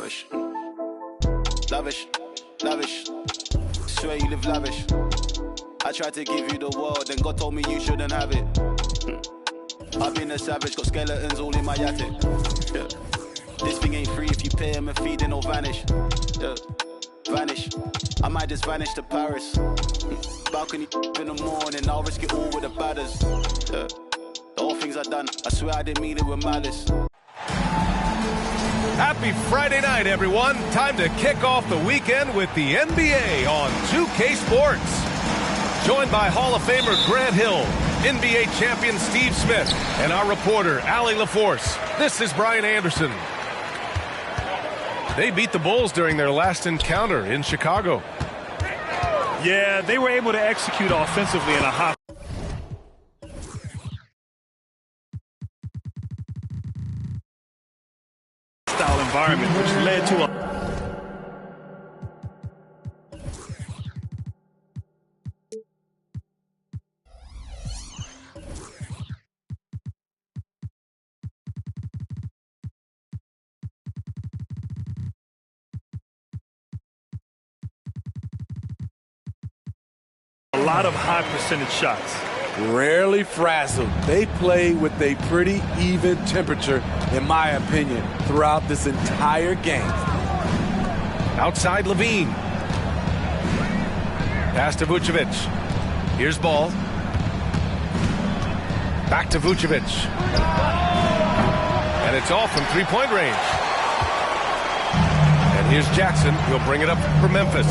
lavish. Lavish, lavish. Swear you live lavish. I tried to give you the world, then God told me you shouldn't have it. I've been a savage, got skeletons all in my attic. Yeah. This thing ain't free if you pay him a fee, then it'll vanish. Yeah. Vanish. I might just vanish to Paris. Balcony in the morning, I'll risk it all with the badders. Yeah. The whole things I done, I swear I didn't mean it with malice. Happy Friday night, everyone. Time to kick off the weekend with the NBA on 2K Sports. Joined by Hall of Famer Grant Hill, NBA champion Steve Smith, and our reporter, Allie LaForce. This is Brian Anderson. They beat the Bulls during their last encounter in Chicago. Yeah, they were able to execute offensively in a hot style environment, which led to a lot of high percentage shots. Rarely frazzled. They play with a pretty even temperature, in my opinion, throughout this entire game. Outside Levine. Pass to Vucevic. Here's ball. Back to Vucevic. And it's off from three-point range. And here's Jackson. He'll bring it up for Memphis.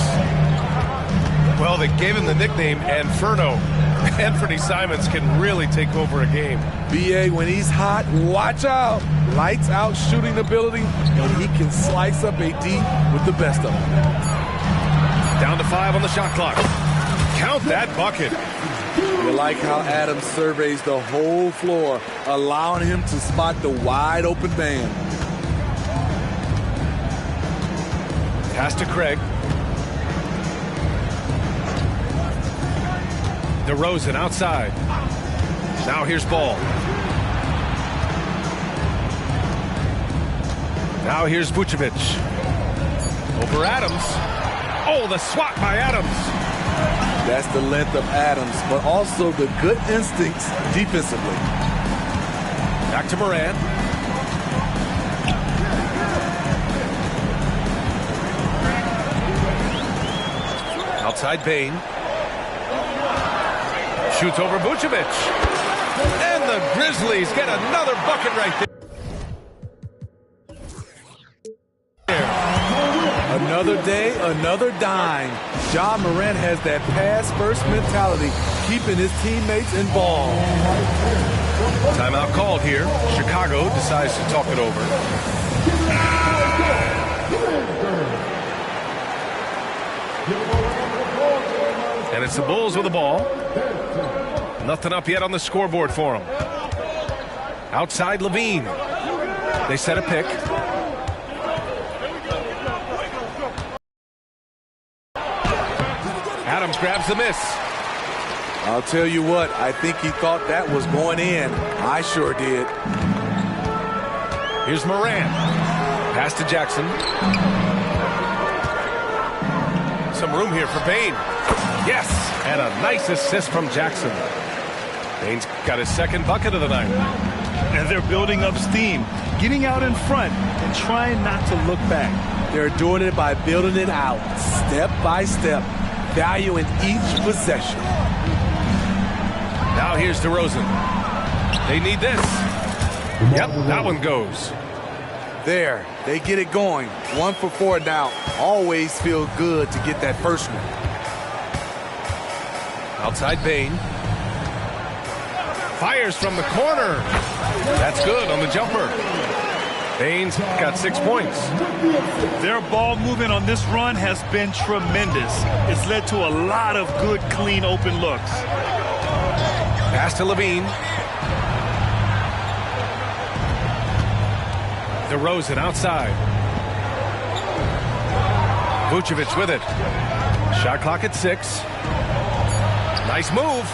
Well, they gave him the nickname Inferno. Anthony Simons can really take over a game. BA, when he's hot, watch out. Lights out shooting ability, and he can slice up AD with the best of them. Down to 5 on the shot clock. Count that bucket. You like how Adams surveys the whole floor, allowing him to spot the wide open man. Pass to Craig. DeRozan outside. Now here's Ball. Now here's Vucevic. Over Adams. Oh, the swat by Adams. That's the length of Adams, but also the good instincts defensively. Back to Morant. Outside Bane. Shoots over Vucevic. And the Grizzlies get another bucket right there. Another day, another dime. Ja Morant has that pass-first mentality, keeping his teammates involved. Timeout called here. Chicago decides to talk it over. And it's the Bulls with the ball. Nothing up yet on the scoreboard for them. Outside Levine. They set a pick. Adams grabs the miss. I'll tell you what, I think he thought that was going in. I sure did. Here's Morant. Pass to Jackson. Some room here for Bane. Yes, and a nice assist from Jackson. Bane's got his second bucket of the night. And they're building up steam, getting out in front and trying not to look back. They're doing it by building it out, step by step, valuing each possession. Now here's DeRozan. They need this. Yep, that one goes. There, they get it going. 1 for 4 now. Always feel good to get that first one. Outside Bane. Fires from the corner. That's good on the jumper. Bane's got 6 points. Their ball movement on this run has been tremendous. It's led to a lot of good, clean, open looks. Pass to Levine. DeRozan outside. Vucevic with it. Shot clock at 6. Nice move.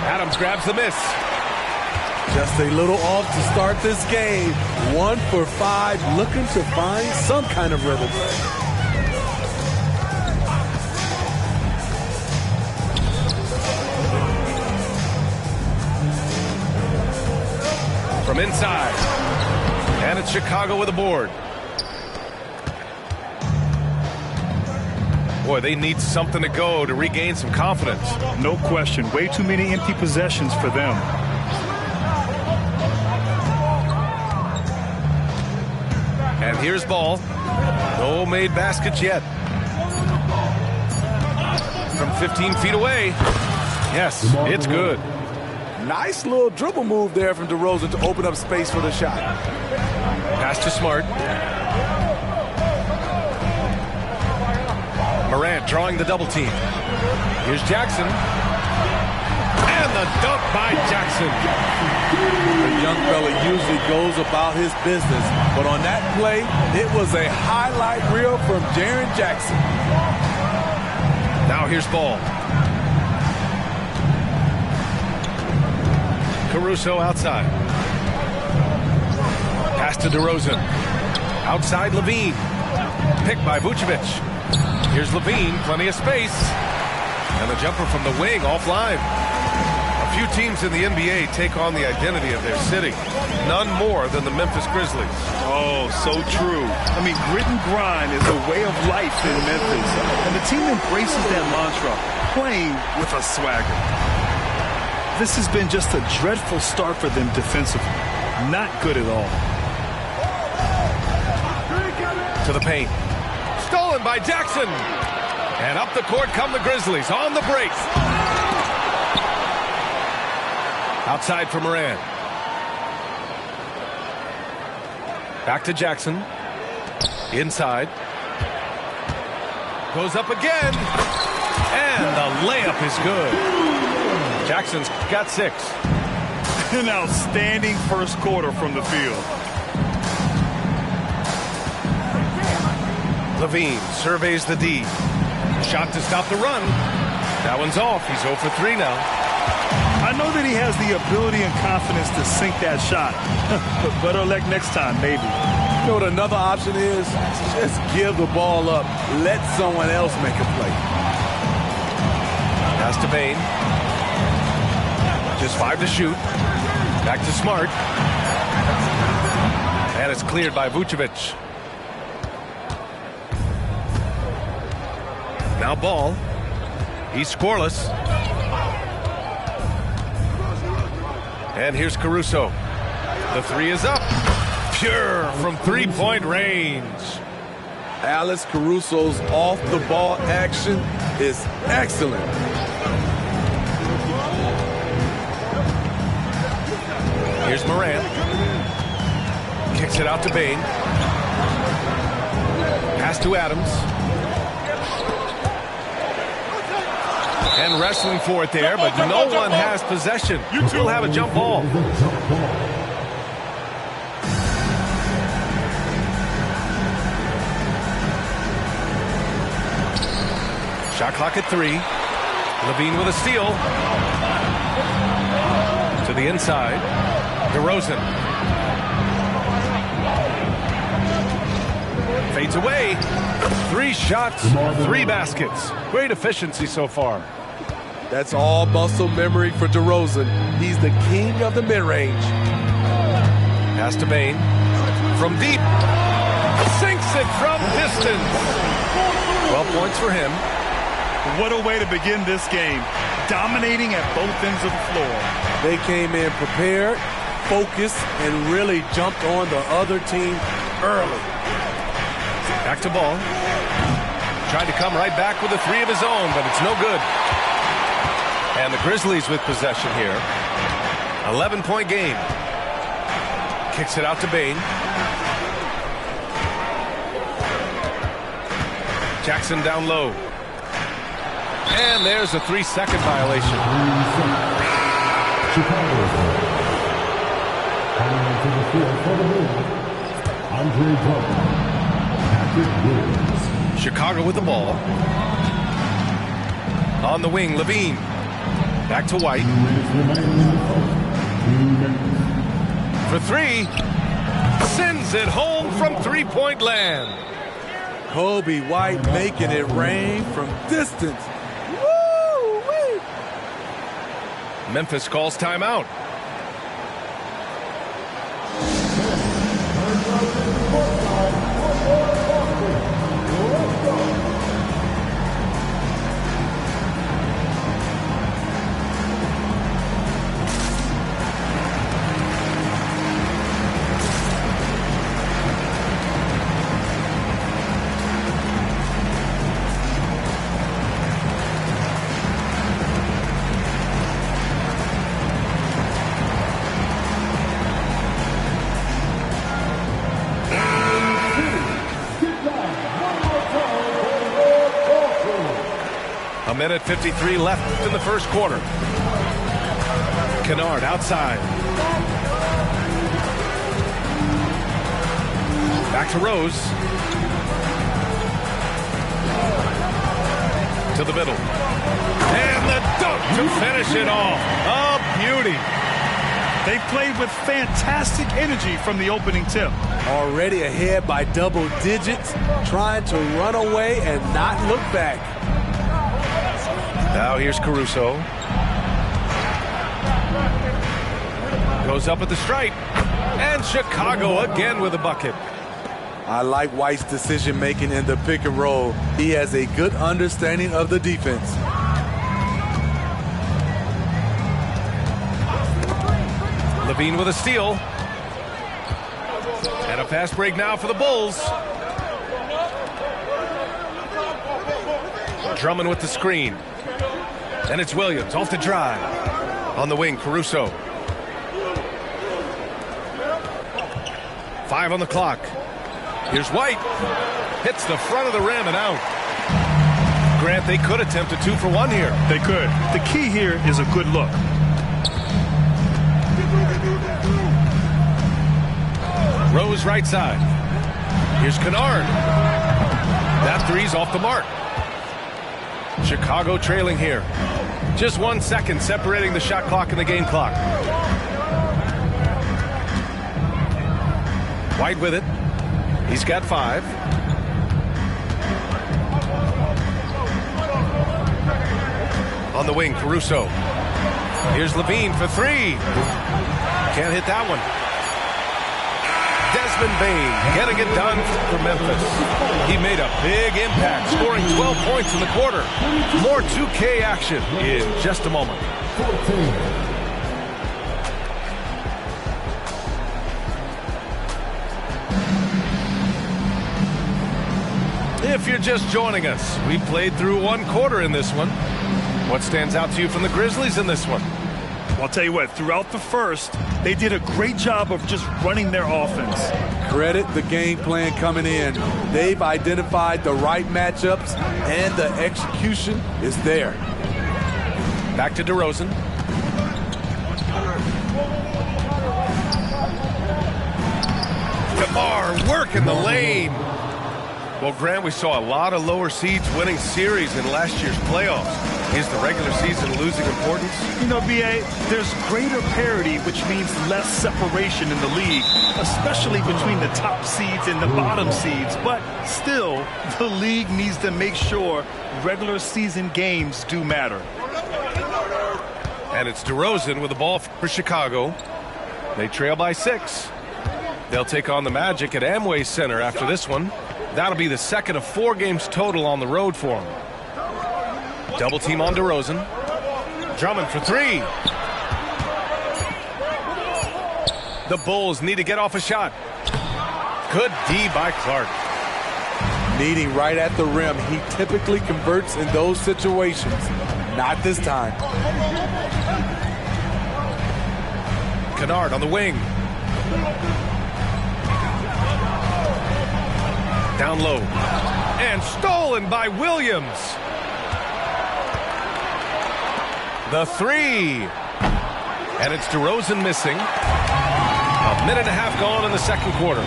Adams grabs the miss. Just a little off to start this game. 1 for 5, looking to find some kind of rhythm. From inside. And it's Chicago with a board. Boy, they need something to go to regain some confidence. No question. Way too many empty possessions for them. And here's ball. No made baskets yet. From 15 feet away. Yes, it's good. Nice little dribble move there from DeRozan to open up space for the shot. Pass to Smart. Morant drawing the double team. Here's Jackson. And the dunk by Jackson. The young fella usually goes about his business, but on that play, it was a highlight reel from Jaren Jackson. Now here's ball. Caruso outside. Pass to DeRozan. Outside Levine. Picked by Vucevic. Here's Levine, plenty of space. And the jumper from the wing offline. A few teams in the NBA take on the identity of their city. None more than the Memphis Grizzlies. Oh, so true. I mean, grit and grind is a way of life in Memphis. And the team embraces that mantra, playing with a swagger. This has been just a dreadful start for them defensively. Not good at all. To the paint. Stolen by Jackson. And up the court come the Grizzlies on the break. Outside for Morant. Back to Jackson. Inside. Goes up again. And the layup is good. Jackson's got 6. An outstanding first quarter from the field. Levine surveys the D. Shot to stop the run. That one's off. He's 0 for 3 now. I know that he has the ability and confidence to sink that shot. But better luck next time, maybe. You know what another option is? Just give the ball up. Let someone else make a play. Pass to Bane. Just 5 to shoot. Back to Smart. And it's cleared by Vucevic. Now ball. He's scoreless. And here's Caruso. The 3 is up. Pure from 3-point range. Alex Caruso's off-the-ball action is excellent. Here's Morant. Kicks it out to Bane. Pass to Adams. And wrestling for it there, but no one has possession. You two will have a jump ball. Shot clock at 3. Levine with a steal. To the inside. DeRozan. Fades away. 3 shots, 3 baskets. Great efficiency so far. That's all muscle memory for DeRozan. He's the king of the mid-range. Pass to Bane. From deep. Sinks it from distance. 12 points for him. What a way to begin this game. Dominating at both ends of the floor. They came in prepared, focused, and really jumped on the other team early. Back to ball. Tried to come right back with a 3 of his own, but it's no good. And the Grizzlies with possession here. 11-point game. Kicks it out to Bane. Jackson down low. And there's a 3-second violation. Chicago with the ball. On the wing, Levine. Back to White. for three. Sends it home from three-point land. Kobe White making it rain from distance. Woo-wee. Memphis calls timeout. A minute 53 left in the first quarter. Kennard outside. Back to Rose. To the middle. And the dunk to finish it off. A beauty. They played with fantastic energy from the opening tip. Already ahead by double digits, trying to run away and not look back. Now here's Caruso. Goes up at the stripe. And Chicago again with a bucket. I like White's decision-making in the pick and roll. He has a good understanding of the defense. Levine with a steal. And a fast break now for the Bulls. Drummond with the screen. And it's Williams off the drive. On the wing, Caruso. 5 on the clock. Here's White. Hits the front of the rim and out. Grant, they could attempt a 2 for 1 here. They could. The key here is a good look. Rose right side. Here's Kennard. That three's off the mark. Chicago trailing here. Just 1 second separating the shot clock and the game clock. White with it. He's got 5. On the wing, Caruso. Here's Levine for 3. Can't hit that one. Desmond Bane getting it done for Memphis. He made a big impact, scoring 12 points in the quarter. More 2K action in just a moment. If you're just joining us, we played through 1 quarter in this one. What stands out to you from the Grizzlies in this one? Well, I'll tell you what, throughout the first, they did a great job of just running their offense. Credit the game plan coming in. They've identified the right matchups, and the execution is there. Back to DeRozan. DeMar working the lane. Well, Grant, we saw a lot of lower seeds winning series in last year's playoffs. Is the regular season losing importance? You know, B.A., there's greater parity, which means less separation in the league, especially between the top seeds and the bottom seeds. But still, the league needs to make sure regular season games do matter. And it's DeRozan with the ball for Chicago. They trail by 6. They'll take on the Magic at Amway Center after this one. That'll be the second of 4 games total on the road for them. Double team on DeRozan. Drummond for 3. The Bulls need to get off a shot. Good D by Clark. Meeting right at the rim. He typically converts in those situations. Not this time. Kennard on the wing. Down low. And stolen by Williams. The 3. And it's DeRozan missing. A minute and a half gone in the second quarter.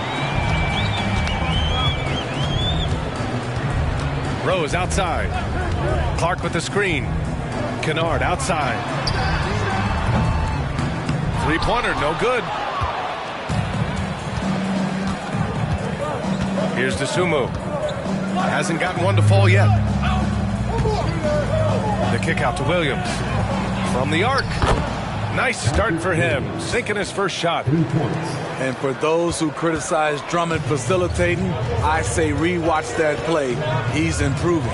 Rose outside. Clark with the screen. Kennard outside. Three-pointer, no good. Here's Desumo. Hasn't gotten one to fall yet. The kick out to Williams. From the arc. Nice start for him. Sinking his first shot. And for those who criticize Drummond facilitating, I say rewatch that play. He's improving.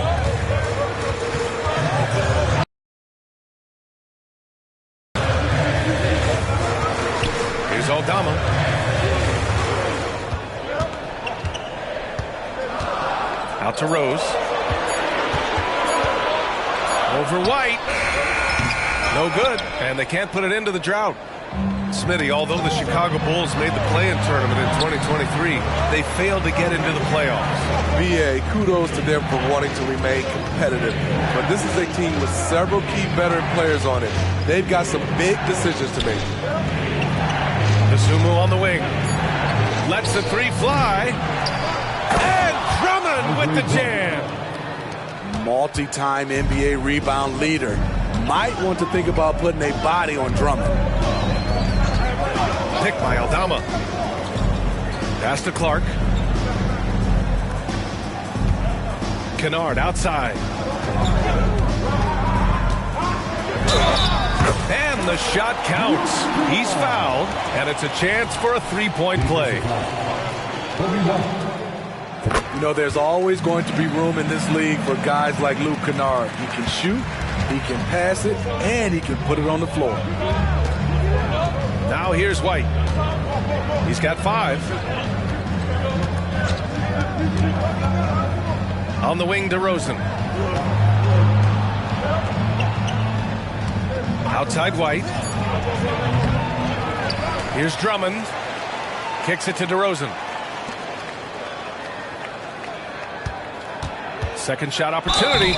Here's Aldama. Out to Rose. Over White. No good. And they can't put it into the drought. Smitty, although the Chicago Bulls made the play-in tournament in 2023, they failed to get into the playoffs. BA, kudos to them for wanting to remain competitive. But this is a team with several key veteran players on it. They've got some big decisions to make. Desumo on the wing. Lets the three fly. And Drummond with the jam. Multi-time NBA rebound leader. Might want to think about putting a body on Drummond. Pick by Aldama. Pass to Clark. Kennard outside. And the shot counts. He's fouled, and it's a chance for a three-point play. You know, there's always going to be room in this league for guys like Luke Kennard. He can shoot, he can pass it, and he can put it on the floor. Now here's White. He's got 5. On the wing to Rosen. Outside White. Here's Drummond. Kicks it to DeRozan. Second shot opportunity.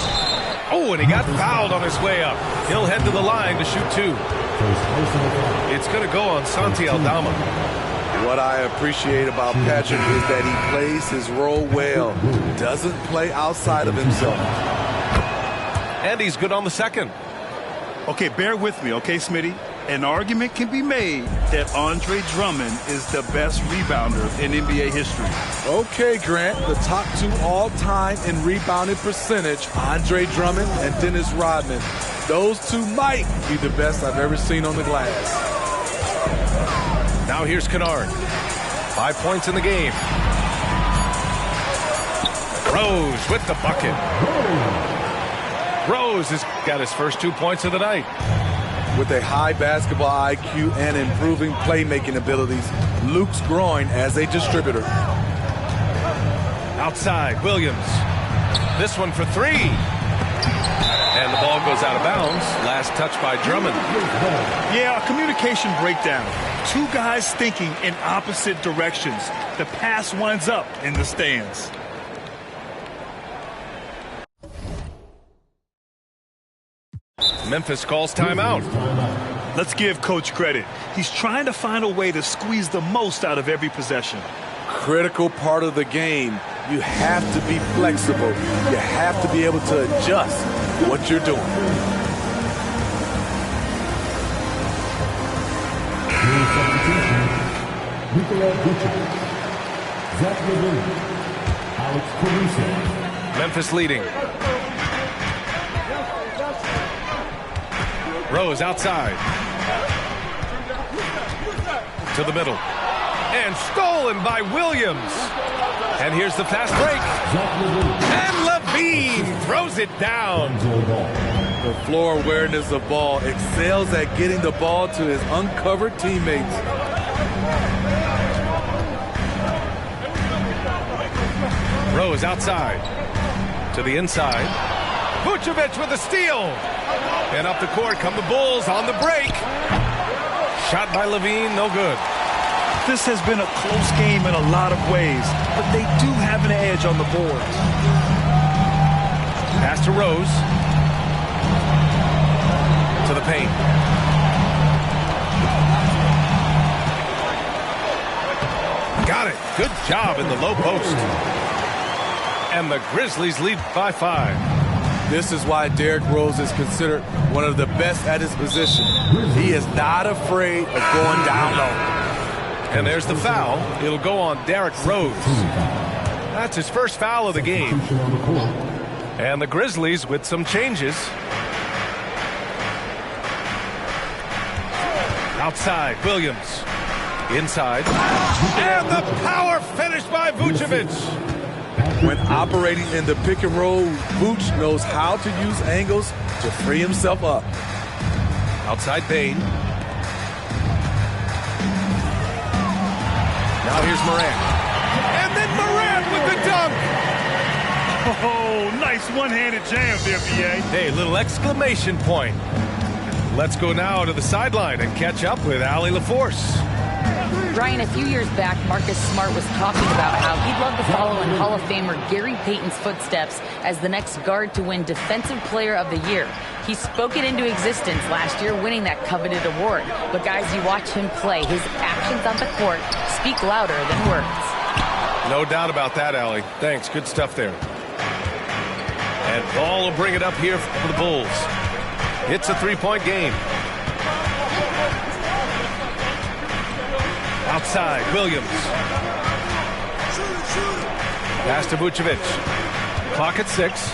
Oh, and he got fouled on his way up. He'll head to the line to shoot 2. It's going to go on Santi Aldama. What I appreciate about Patrick is that he plays his role well. Doesn't play outside of himself. And he's good on the second. Okay, bear with me, okay, Smitty? An argument can be made that Andre Drummond is the best rebounder in NBA history. Okay, Grant, the top 2 all-time in rebounding percentage, Andre Drummond and Dennis Rodman. Those 2 might be the best I've ever seen on the glass. Now here's Kennard. 5 points in the game. Rose with the bucket. Rose has got his first 2 points of the night. With a high basketball IQ and improving playmaking abilities, Luke's growing as a distributor. Outside, Williams. This one for 3. And the ball goes out of bounds. Last touch by Drummond. Yeah, a communication breakdown. 2 guys thinking in opposite directions. The pass winds up in the stands. Memphis calls timeout. Let's give Coach credit. He's trying to find a way to squeeze the most out of every possession. Critical part of the game. You have to be flexible. You have to be able to adjust what you're doing. Memphis leading. Rose outside. To the middle. And stolen by Williams. And here's the fast break. And Levine throws it down. The floor awareness of ball, excels at getting the ball to his uncovered teammates. Rose outside. To the inside. Vucevic with a steal. And up the court come the Bulls on the break. Shot by Levine, no good. This has been a close game in a lot of ways, but they do have an edge on the boards. Pass to Rose. To the paint. Got it. Good job in the low post. And the Grizzlies lead by 5. This is why Derrick Rose is considered one of the best at his position. He is not afraid of going down low. And there's the foul. It'll go on Derrick Rose. That's his first foul of the game. And the Grizzlies with some changes. Outside, Williams. Inside. And the power finish by Vucevic. When operating in the pick and roll, Vooch knows how to use angles to free himself up. Outside Bain. Now here's Morant. And then Morant with the dunk. Oh, nice one-handed jam there, B.A. Hey, little exclamation point. Let's go now to the sideline and catch up with Allie LaForce. Brian, a few years back, Marcus Smart was talking about how he'd love to follow in Hall of Famer Gary Payton's footsteps as the next guard to win Defensive Player of the Year. He spoke it into existence last year, winning that coveted award. But guys, you watch him play, his actions on the court speak louder than words. No doubt about that, Allie. Thanks. Good stuff there. And Ball will bring it up here for the Bulls. It's a three-point game. Outside, Williams. Pass to Vucevic. Clock at 6.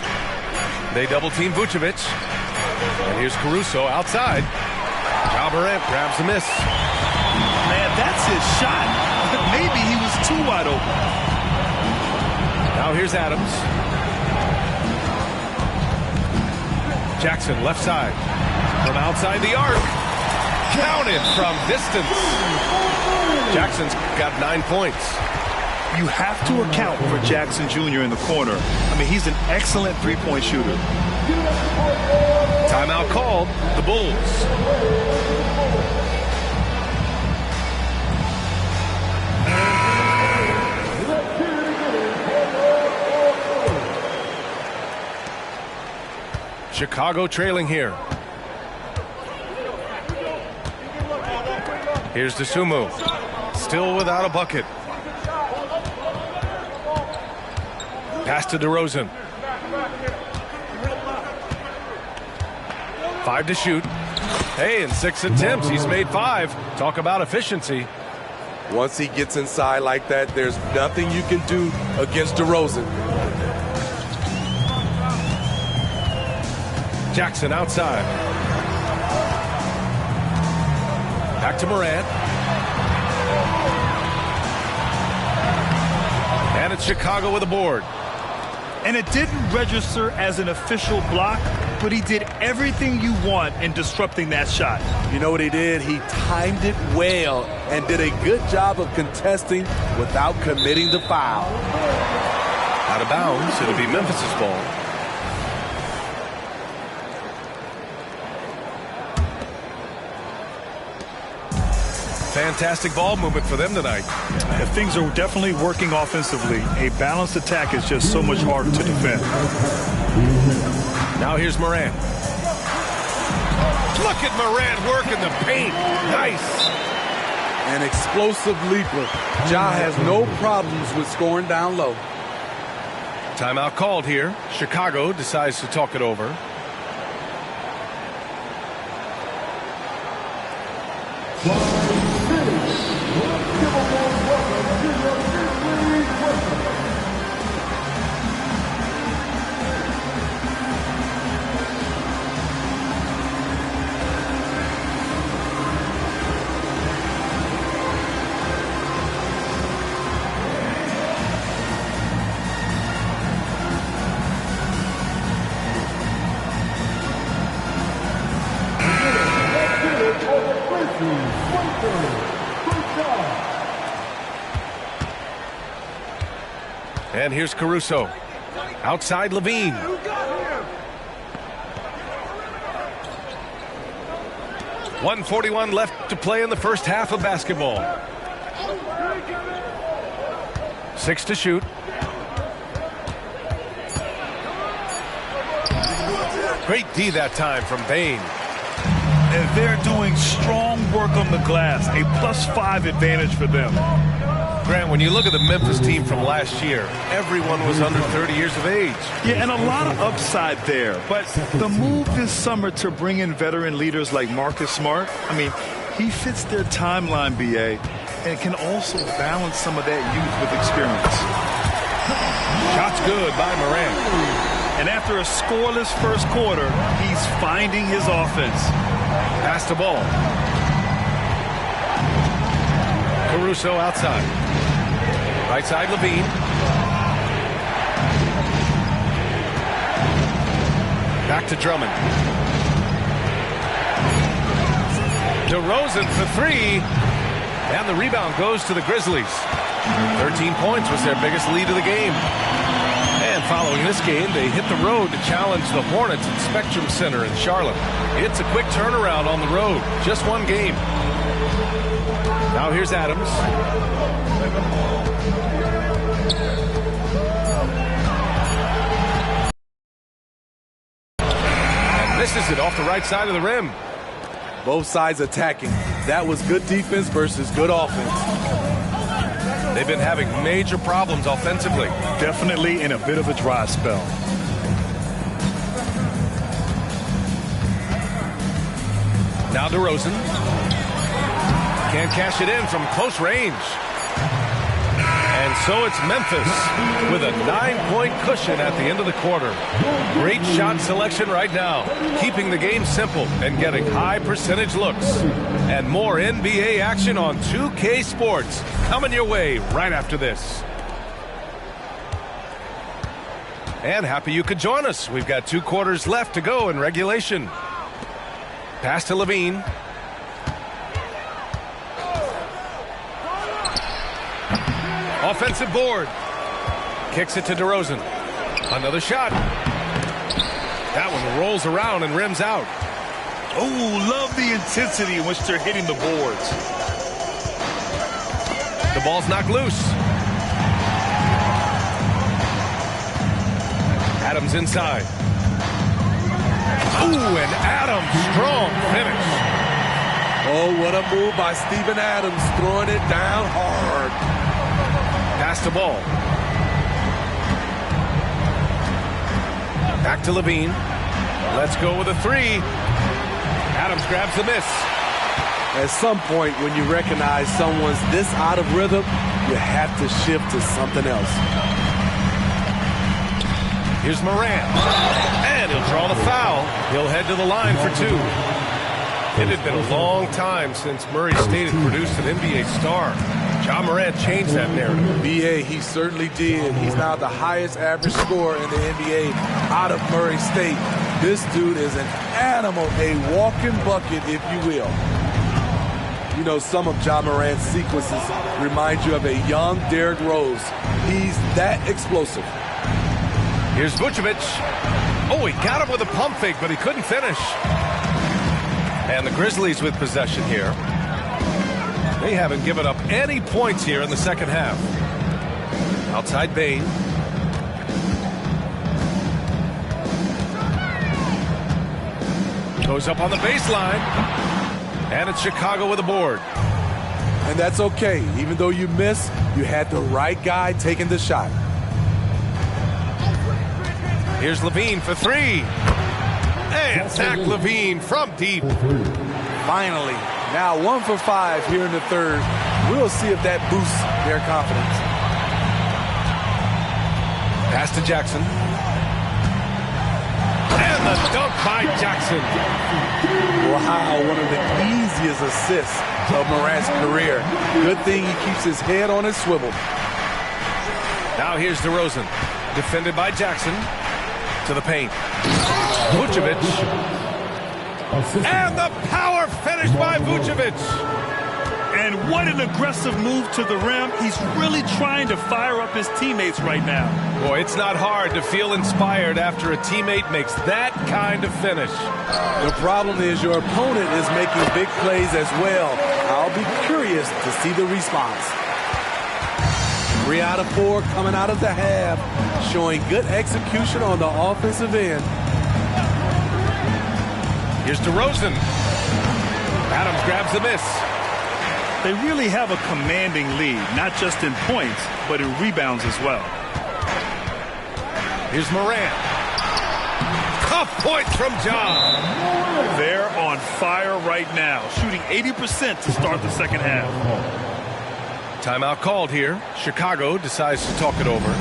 They double-team Vucevic. And here's Caruso outside. Ja Morant grabs the miss. Man, that's his shot. Maybe he was too wide open. Now here's Adams. Jackson left side. From outside the arc. Counted from distance. Jackson's got 9 points. You have to account for Jackson Jr. in the corner. I mean, he's an excellent three-point shooter. Timeout called. The Bulls. Chicago trailing here. Here's DeSumo. Still without a bucket. Pass to DeRozan. 5 to shoot. Hey, in 6 attempts, he's made 5. Talk about efficiency. Once he gets inside like that, there's nothing you can do against DeRozan. Jackson outside. Back to Morant. And it's Chicago with a board. And it didn't register as an official block, but he did everything you want in disrupting that shot. You know what he did? He timed it well and did a good job of contesting without committing the foul. Out of bounds, it'll be Memphis's ball. Fantastic ball movement for them tonight. And things are definitely working offensively. A balanced attack is just so much harder to defend. Now here's Morant. Look at Morant working the paint. Nice. An explosive leaper. Ja has no problems with scoring down low. Timeout called here. Chicago decides to talk it over. And here's Caruso. Outside Levine. .141 left to play in the first half of basketball. 6 to shoot. Great D that time from Bain. And they're doing strong work on the glass. A +5 advantage for them. Grant, when you look at the Memphis team from last year, everyone was under 30 years of age. Yeah, and a lot of upside there. But the move this summer to bring in veteran leaders like Marcus Smart, I mean, he fits their timeline, BA, and can also balance some of that youth with experience. Shot's good by Morant. And after a scoreless first quarter, he's finding his offense. Pass the ball. Caruso outside. Right side, Levine. Back to Drummond. DeRozan for three. And the rebound goes to the Grizzlies. 13 points was their biggest lead of the game. And following this game, they hit the road to challenge the Hornets at Spectrum Center in Charlotte. It's a quick turnaround on the road. Just one game. Now here's Adams. And misses it off the right side of the rim. Both sides attacking. That was good defense versus good offense. They've been having major problems offensively. Definitely in a bit of a dry spell. Now DeRozan. Can't cash it in from close range. And so it's Memphis with a 9-point cushion at the end of the quarter. Great shot selection right now, keeping the game simple and getting high percentage looks. And more NBA action on 2K Sports coming your way right after this. And happy you could join us. We've got 2 quarters left to go in regulation. Pass to Levine. Offensive board. Kicks it to DeRozan. Another shot. That one rolls around and rims out. Oh, love the intensity in which they're hitting the boards. The ball's knocked loose. Adams inside. Ooh, and Adams, strong finish. Oh, what a move by Steven Adams, throwing it down hard. Pass the ball. Back to Levine. Let's go with a three. Adams grabs the miss. At some point, when you recognize someone's this out of rhythm, you have to shift to something else. Here's Morant. And he'll draw the foul. He'll head to the line for 2. It had been a long time since Murray State had produced an NBA star. Ja Morant changed that narrative. BA, he certainly did. He's now the highest average scorer in the NBA out of Murray State. This dude is an animal, a walking bucket, if you will. You know, some of Ja Morant's sequences remind you of a young Derrick Rose. He's that explosive. Here's Vucevic. Oh, he got him with a pump fake, but he couldn't finish. And the Grizzlies with possession here. They haven't given up any points here in the second half. Outside Bane. Goes up on the baseline. And it's Chicago with a board. And that's okay. Even though you miss, you had the right guy taking the shot. Here's Levine for 3. And Zach Levine from deep. Finally. Now 1 for 5 here in the third. We'll see if that boosts their confidence. Pass to Jackson. And the dunk by Jackson. Wow, one of the easiest assists of Morant's career. Good thing he keeps his head on his swivel. Now here's DeRozan. Defended by Jackson. To the paint. Vucevic. And the power finish by Vucevic. And what an aggressive move to the rim. He's really trying to fire up his teammates right now. Boy, it's not hard to feel inspired after a teammate makes that kind of finish. The problem is your opponent is making big plays as well. I'll be curious to see the response. 3 out of 4 coming out of the half, showing good execution on the offensive end. Here's DeRozan. Adams grabs the miss. They really have a commanding lead, not just in points, but in rebounds as well. Here's Morant. Tough points from Ja. They're on fire right now, shooting 80% to start the second half. Timeout called here. Chicago decides to talk it over.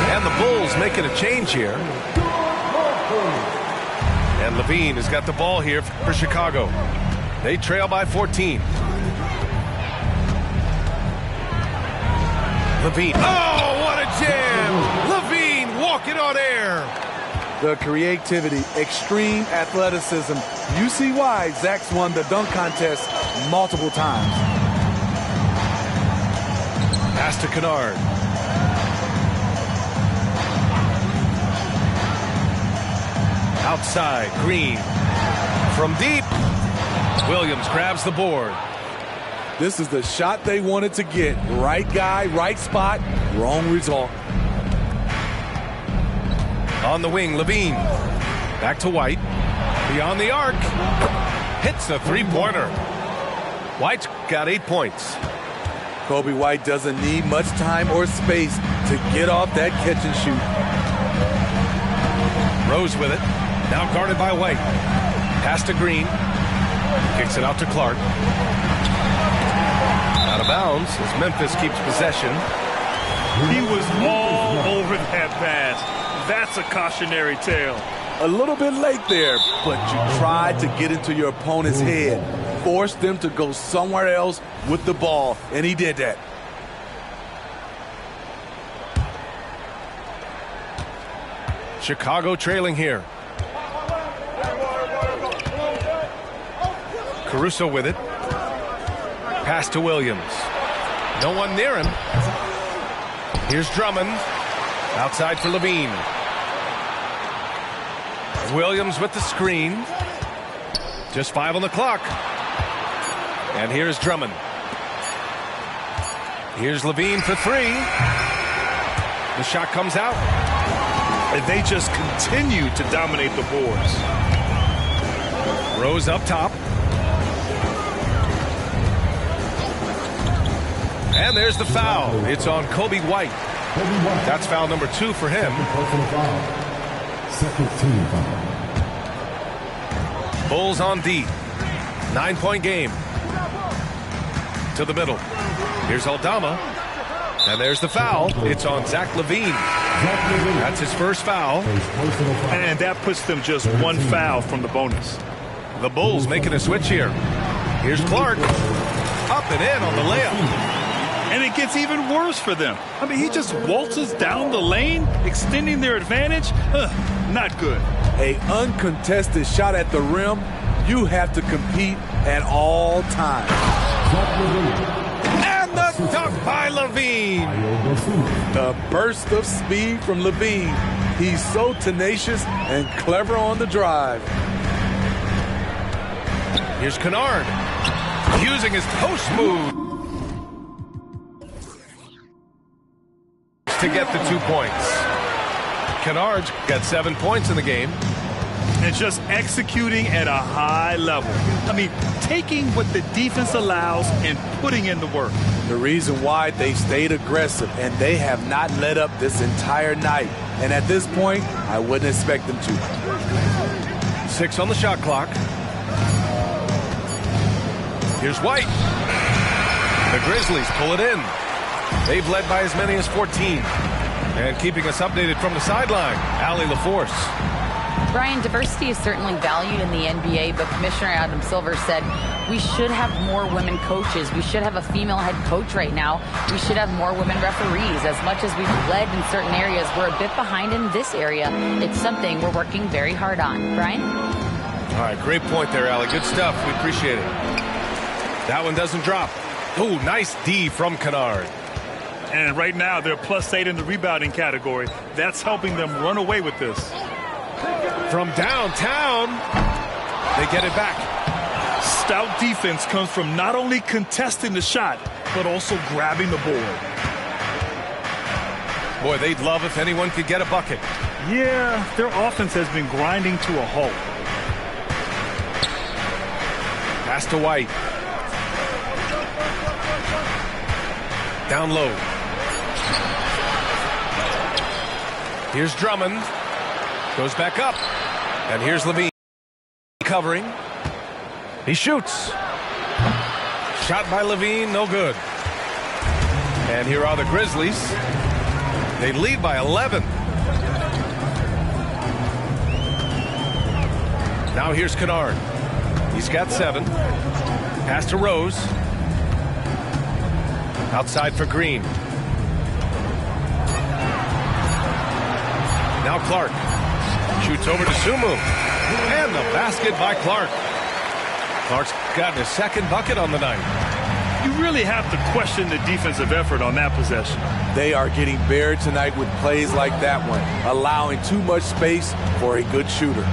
And the Bulls making a change here. And Levine has got the ball here for Chicago. They trail by 14. Levine. Oh, what a jam! Levine walking on air. The creativity, extreme athleticism. You see why Zach's won the dunk contest multiple times. Pass to Kennard. Outside, Green. From deep, Williams grabs the board. This is the shot they wanted to get. Right guy, right spot, wrong result. On the wing, Levine. Back to White. Beyond the arc. Hits a three-pointer. White's got 8 points. Kobe White doesn't need much time or space to get off that catch and shoot. Rose with it. Now guarded by White. Pass to Green. Kicks it out to Clark. Out of bounds as Memphis keeps possession. He was all over that pass. That's a cautionary tale. A little bit late there, but you tried to get into your opponent's head. Forced them to go somewhere else with the ball, and he did that. Chicago trailing here. Caruso with it. Pass to Williams. No one near him. Here's Drummond. Outside for Levine. Williams with the screen. Just 5 on the clock. And here's Drummond. Here's Levine for 3. The shot comes out. And they just continue to dominate the boards. Rose up top. And there's the foul. It's on Kobe White. That's foul number 2 for him. Second team foul. Bulls on D. 9-point game. To the middle. Here's Aldama. And there's the foul. It's on Zach LaVine. That's his first foul. And that puts them just 1 foul from the bonus. The Bulls making a switch here. Here's Clark. Up and in on the layup. And it gets even worse for them. I mean, he just waltzes down the lane, extending their advantage. Not good. A uncontested shot at the rim, you have to compete at all times. And the dunk by Levine. The burst of speed from Levine. He's so tenacious and clever on the drive. Here's Kennard. Using his post move to get the 2 points. Kennard's got 7 points in the game. And just executing at a high level. I mean, taking what the defense allows and putting in the work. The reason why they stayed aggressive, and they have not let up this entire night. And at this point, I wouldn't expect them to. 6 on the shot clock. Here's White. The Grizzlies pull it in. They've led by as many as 14. And keeping us updated from the sideline, Allie LaForce. Brian, diversity is certainly valued in the NBA, but Commissioner Adam Silver said we should have more women coaches. We should have a female head coach right now. We should have more women referees. As much as we've led in certain areas, we're a bit behind in this area. It's something we're working very hard on. Brian? All right, great point there, Allie. Good stuff. We appreciate it. That one doesn't drop. Oh, nice D from Kennard. And right now, they're +8 in the rebounding category. That's helping them run away with this. From downtown, they get it back. Stout defense comes from not only contesting the shot, but also grabbing the board. Boy, they'd love if anyone could get a bucket. Yeah, their offense has been grinding to a halt. Pass to White. Down low. Here's Drummond. Goes back up. And here's Levine covering. He shoots. Shot by Levine, no good. And here are the Grizzlies. They lead by 11. Now here's Kennard. He's got 7. Pass to Rose. Outside for Green. Now Clark. Shoots over to Sumu. And the basket by Clark. Clark's gotten his second bucket on the night. You really have to question the defensive effort on that possession. They are getting buried tonight with plays like that one, allowing too much space for a good shooter.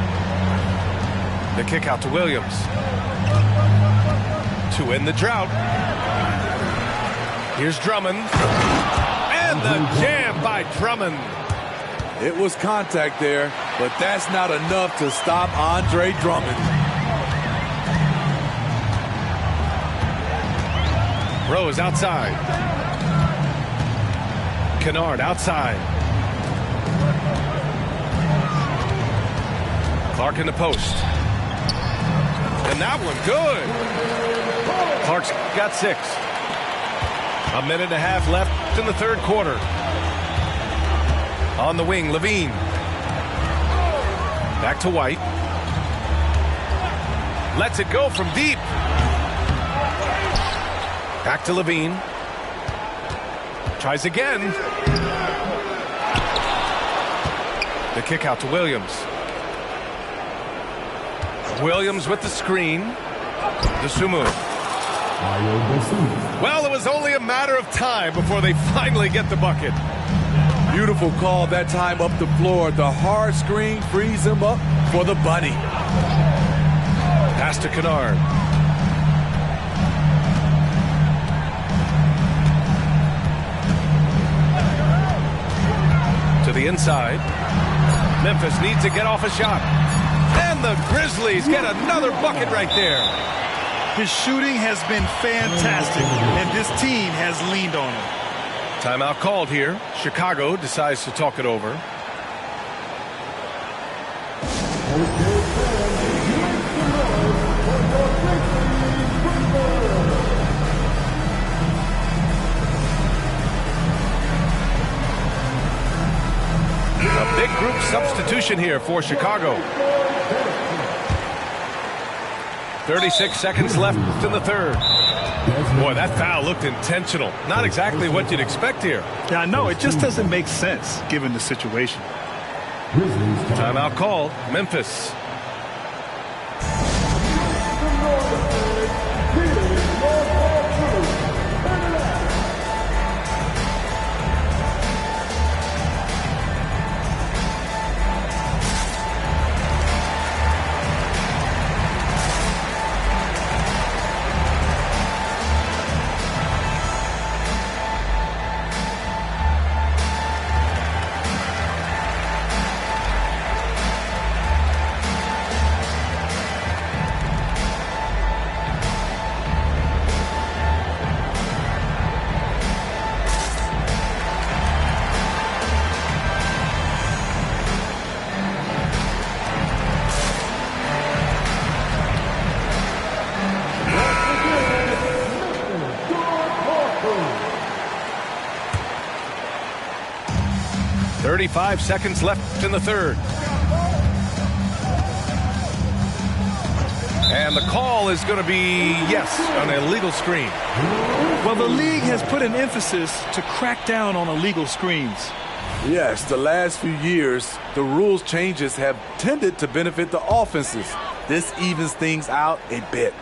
The kick out to Williams. To end the drought. Here's Drummond. And the jam by Drummond. It was contact there, but that's not enough to stop Andre Drummond. Rose outside. Kennard outside. Clark in the post. And that one good. Clark's got 6. A minute and a half left in the third quarter. On the wing, Levine. Back to White. Lets it go from deep. Back to Levine. Tries again. The kick out to Williams. Williams with the screen. DeSumo. Well, it was only a matter of time before they finally get the bucket. Beautiful call that time up the floor. The hard screen frees him up for the bunny. Pass to Kennard. To the inside. Memphis needs to get off a shot. And the Grizzlies get another bucket right there. His shooting has been fantastic, and this team has leaned on him. Timeout called here. Chicago decides to talk it over. A big group substitution here for Chicago. 36 seconds left in the third. Boy, that foul looked intentional. Not exactly what you'd expect here. Yeah, I know. It just doesn't make sense given the situation. Timeout called. Memphis. .35 seconds left in the third. And the call is going to be, yes, an illegal screen. Well, the league has put an emphasis to crack down on illegal screens. Yes, the last few years, the rules changes have tended to benefit the offenses. This evens things out a bit.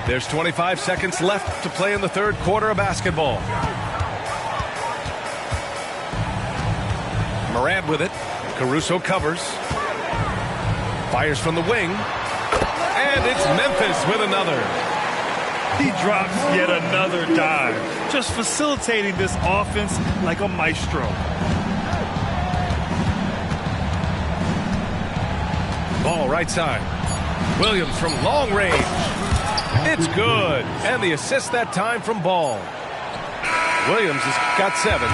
There's 25 seconds left to play in the third quarter of basketball. Morant with it. Caruso covers. Fires from the wing. And it's Memphis with another. He drops yet another dive, just facilitating this offense like a maestro. Ball right side. Williams from long range. It's good. And the assist that time from Ball. Williams has got 7.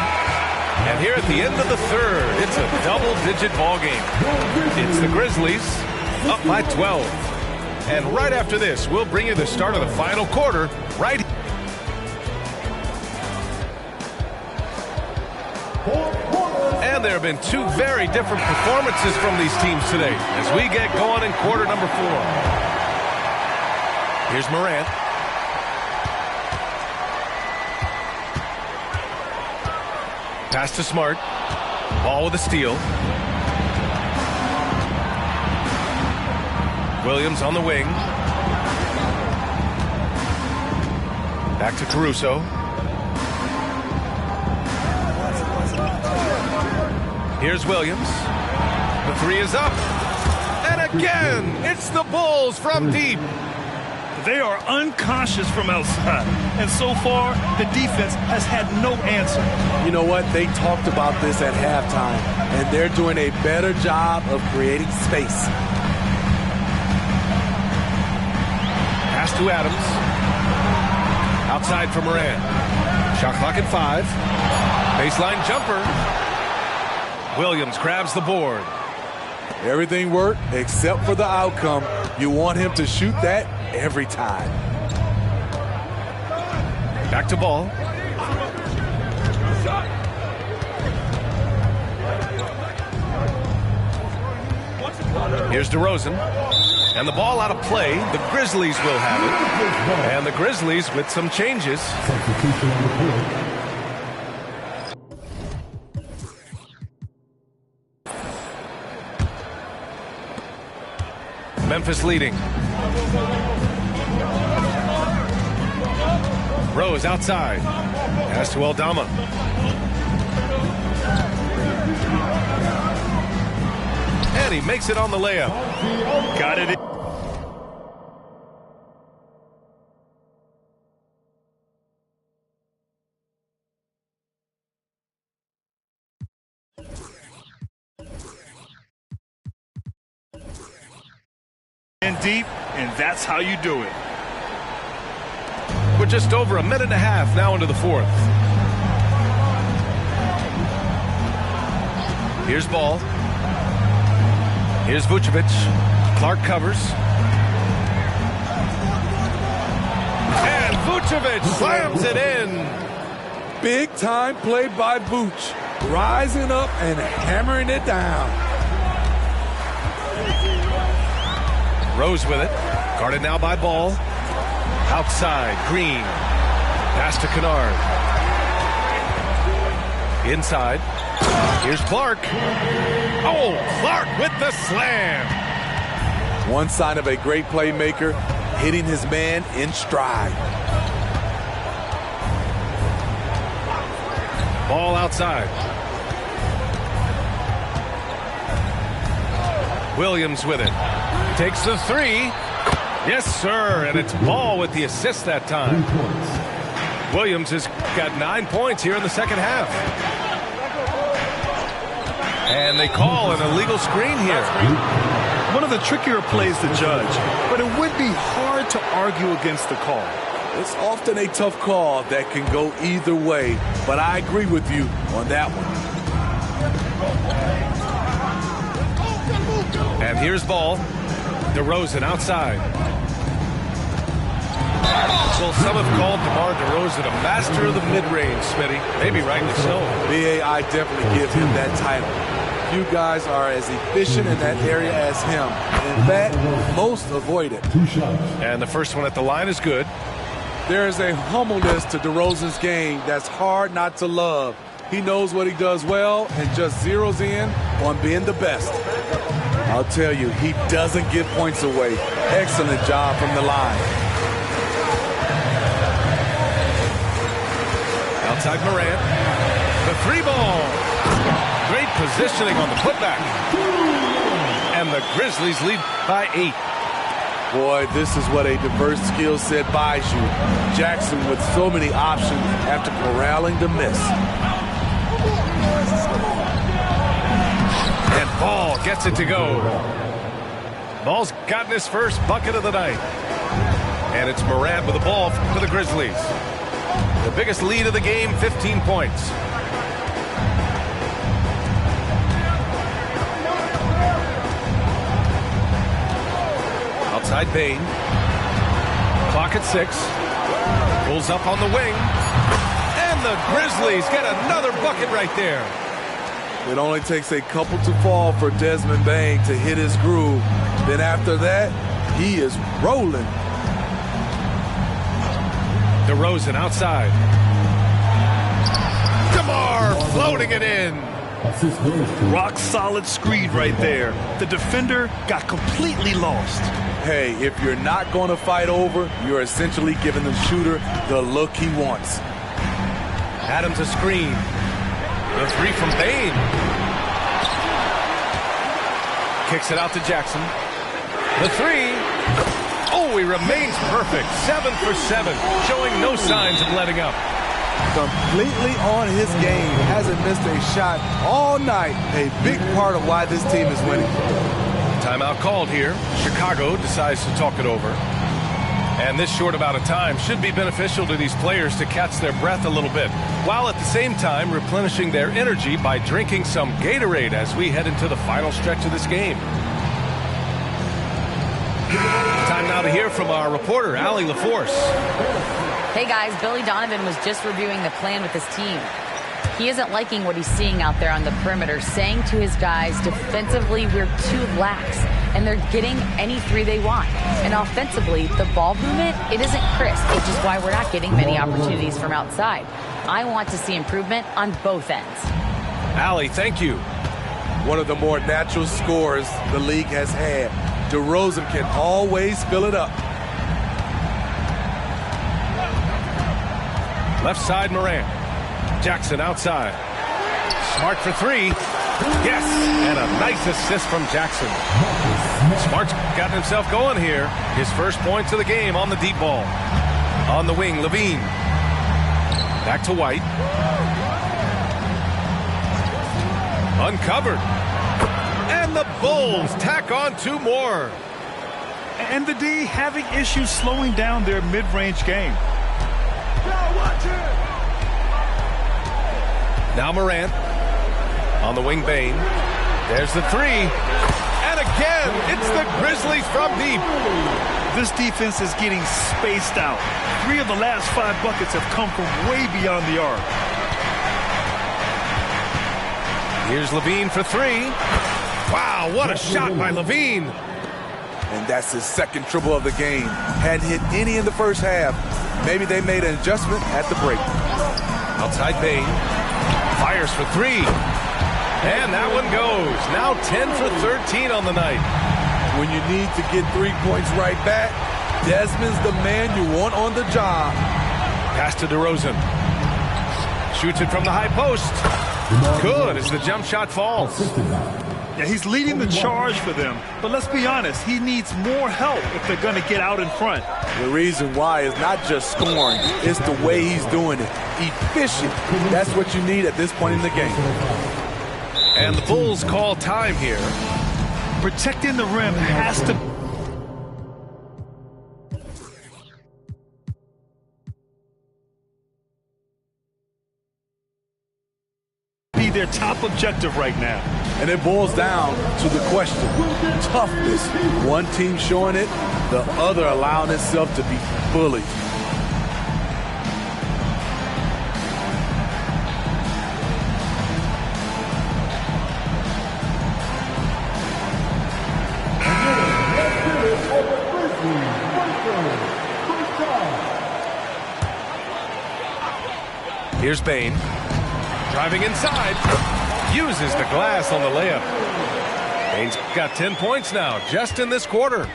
And here at the end of the third, it's a double-digit ball game. It's the Grizzlies up by 12. And right after this, we'll bring you the start of the final quarter right here. And there have been 2 very different performances from these teams today as we get going in quarter number 4. Here's Morant. Pass to Smart. Ball with a steal. Williams on the wing. Back to Caruso. Here's Williams. The 3 is up. And again, it's the Bulls from deep. They are unconscious from outside. And so far, the defense has had no answer. You know what? They talked about this at halftime, and they're doing a better job of creating space. Pass to Adams. Outside for Morant. Shot clock at 5. Baseline jumper. Williams grabs the board. Everything worked except for the outcome. You want him to shoot that every time. Back to Ball. Here's DeRozan. And the ball out of play. The Grizzlies will have it. And the Grizzlies with some changes. Memphis leading. Rose outside. Pass to Aldama. And he makes it on the layup. Got it. And deep, and that's how you do it. We're just over a minute and a half now into the 4th. Here's Ball. Here's Vucevic. Clark covers. And Vucevic slams it in. Big time play by Vooch. Rising up and hammering it down. Rose with it. Guarded now by Ball. Outside, Green. Pass to Kennard. Inside. Here's Clark. Oh, Clark with the slam. One sign of a great playmaker, hitting his man in stride. Ball outside. Williams with it. Takes the 3. Yes, sir, and it's Ball with the assist that time. Williams has got 9 points here in the second half. And they call an illegal screen here. One of the trickier plays to judge, but it would be hard to argue against the call. It's often a tough call that can go either way, but I agree with you on that one. And here's Ball. DeRozan outside. Well, some have called DeMar DeRozan a master of the mid-range, Smitty. Maybe rightly so. BA, I definitely give him that title. You guys are as efficient in that area as him. In fact, most avoid it. And the first one at the line is good. There is a humbleness to DeRozan's game that's hard not to love. He knows what he does well and just zeroes in on being the best. I'll tell you, he doesn't give points away. Excellent job from the line. Outside Morant. The 3 ball. Great positioning on the putback. And the Grizzlies lead by 8. Boy, this is what a diverse skill set buys you. Jackson with so many options after corralling the miss. And Ball gets it to go. Ball's gotten his first bucket of the night. And it's Morant with the ball for the Grizzlies. The biggest lead of the game, 15 points. Outside Bane. Clock at 6. Pulls up on the wing. And the Grizzlies get another bucket right there. It only takes a couple to fall for Desmond Bane to hit his groove. Then after that, he is rolling. DeRozan outside. DeMar floating it in. Rock solid screed right there. The defender got completely lost. Hey, if you're not going to fight over, you're essentially giving the shooter the look he wants. Adams a screen. The three from Bane. Kicks it out to Jackson. The three. Oh, he remains perfect. 7 for 7, showing no signs of letting up. Completely on his game. Hasn't missed a shot all night. A big part of why this team is winning. Timeout called here. Chicago decides to talk it over. And this short amount of time should be beneficial to these players to catch their breath a little bit, while at the same time replenishing their energy by drinking some Gatorade as we head into the final stretch of this game. Time now to hear from our reporter, Allie LaForce. Hey guys, Billy Donovan was just reviewing the plan with his team. He isn't liking what he's seeing out there on the perimeter, saying to his guys, defensively, we're too lax, and they're getting any three they want. And offensively, the ball movement, it isn't crisp, which is why we're not getting many opportunities from outside. I want to see improvement on both ends. Allie, thank you. One of the more natural scorers the league has had. DeRozan can always fill it up. Left side, Morant. Jackson outside. Smart for three. Yes, and a nice assist from Jackson. Smart's got himself going here. His first points of the game on the deep ball. On the wing, Levine. Back to White. Uncovered. And the Bulls tack on 2 more. And the D having issues slowing down their mid-range game. Now Morant. On the wing, Bane. There's the three. And again, it's the Grizzlies from deep. This defense is getting spaced out. 3 of the last 5 buckets have come from way beyond the arc. Here's Levine for 3. Wow, what a shot by Levine. And that's his second triple of the game. Hadn't hit any in the first half. Maybe they made an adjustment at the break. Outside Bane. Fires for 3. And that one goes. Now 10 for 13 on the night. When you need to get 3 points right back, Desmond's the man you want on the job. Pass to DeRozan. Shoots it from the high post. Good as the jump shot falls. Yeah, he's leading the charge for them. But let's be honest, he needs more help if they're going to get out in front. The reason why is not just scoring, it's the way he's doing it. Efficient. That's what you need at this point in the game. And the Bulls call time here. Protecting the rim has to be their top objective right now. And it boils down to the question. Toughness. One team showing it, the other allowing itself to be bullied. Here's Bane. Driving inside. Uses the glass on the layup. Bane's got 10 points now, just in this quarter.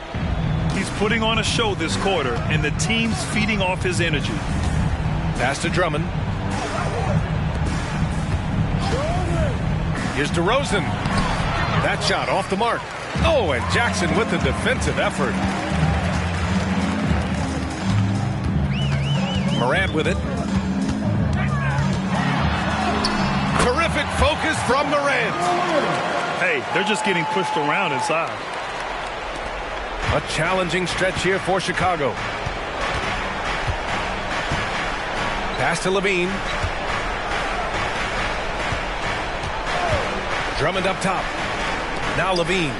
He's putting on a show this quarter, and the team's feeding off his energy. Pass to Drummond. Here's DeRozan. That shot off the mark. Oh, and Jackson with the defensive effort. Morant with it. Terrific focus from Morant. Hey, they're just getting pushed around inside. A challenging stretch here for Chicago. Pass to Levine. Drummond up top. Now Levine.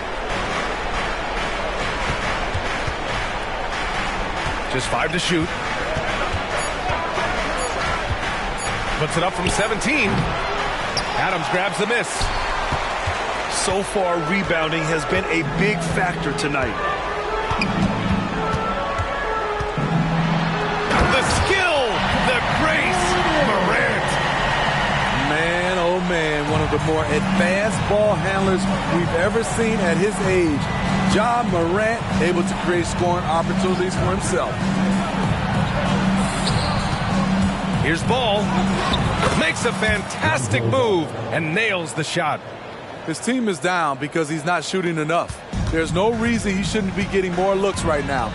Just 5 to shoot. Puts it up from 17. Adams grabs the miss. So far, rebounding has been a big factor tonight. The skill, the grace, Morant. Man, oh man, one of the more advanced ball handlers we've ever seen at his age. Ja Morant able to create scoring opportunities for himself. Here's Ball. Makes a fantastic move and nails the shot. His team is down because he's not shooting enough. There's no reason he shouldn't be getting more looks right now.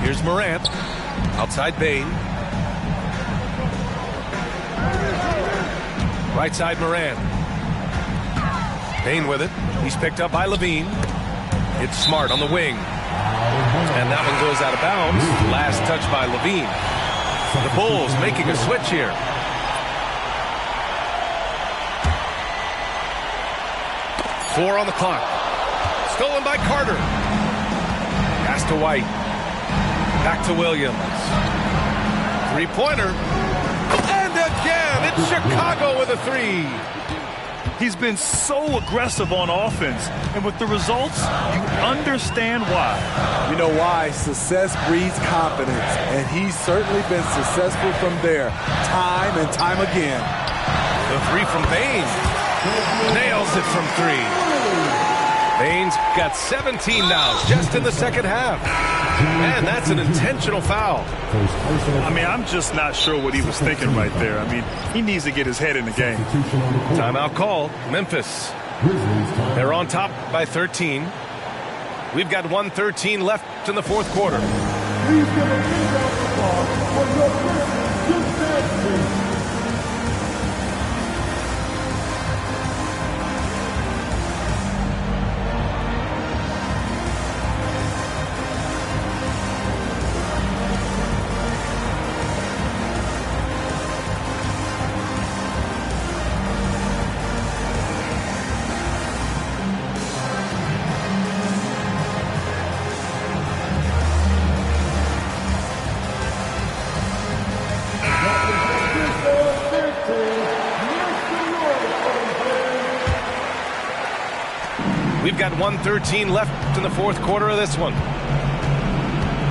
Here's Morant. Outside Bane. Right side Morant. Bane with it. He's picked up by Levine. It's Smart on the wing. And that one goes out of bounds. Last touch by Levine. The Bulls making a switch here. Four on the clock. Stolen by Carter. Pass to White. Back to Williams. Three-pointer. And again, it's Chicago with a three. He's been so aggressive on offense, and with the results, you understand why. You know why? Success breeds confidence, and he's certainly been successful from there, time and time again. The three from Bane. Nails it from three. Bane's got 17 now, just in the second half. Man, that's an intentional foul. I mean, I'm just not sure what he was thinking right there. I mean, he needs to get his head in the game. Timeout called. Memphis. They're on top by 13. We've got 1:13 left in the fourth quarter. We've got 1:13 left in the fourth quarter of this one.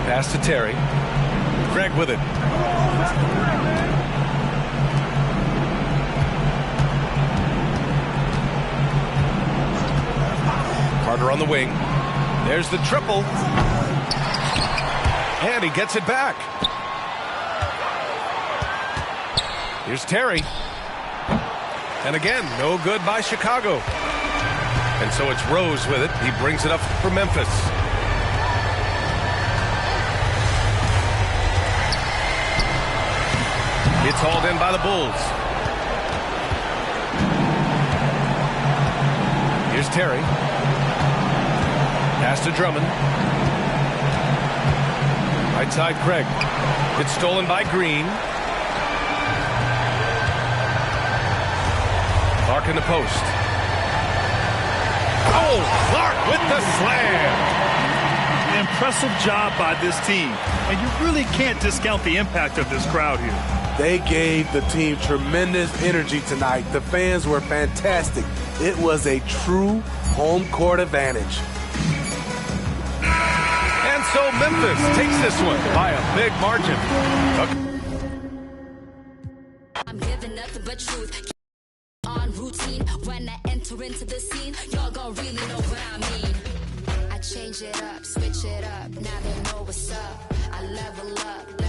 Pass to Terry. Craig with it. Carter on the wing. There's the triple. And he gets it back. Here's Terry. And again, no good by Chicago. And so it's Rose with it. He brings it up for Memphis. It's hauled in by the Bulls. Here's Terry. Pass to Drummond. Right side, Craig. It's stolen by Green. Clark in the post. Oh, Clark with the slam. An impressive job by this team. And you really can't discount the impact of this crowd here. They gave the team tremendous energy tonight. The fans were fantastic. It was a true home court advantage. And so Memphis takes this one by a big margin. I'm giving nothing but truth. On routine, when I enter into the scene, y'all gon' really know what I mean. I change it up, switch it up, now they know what's up. I level up.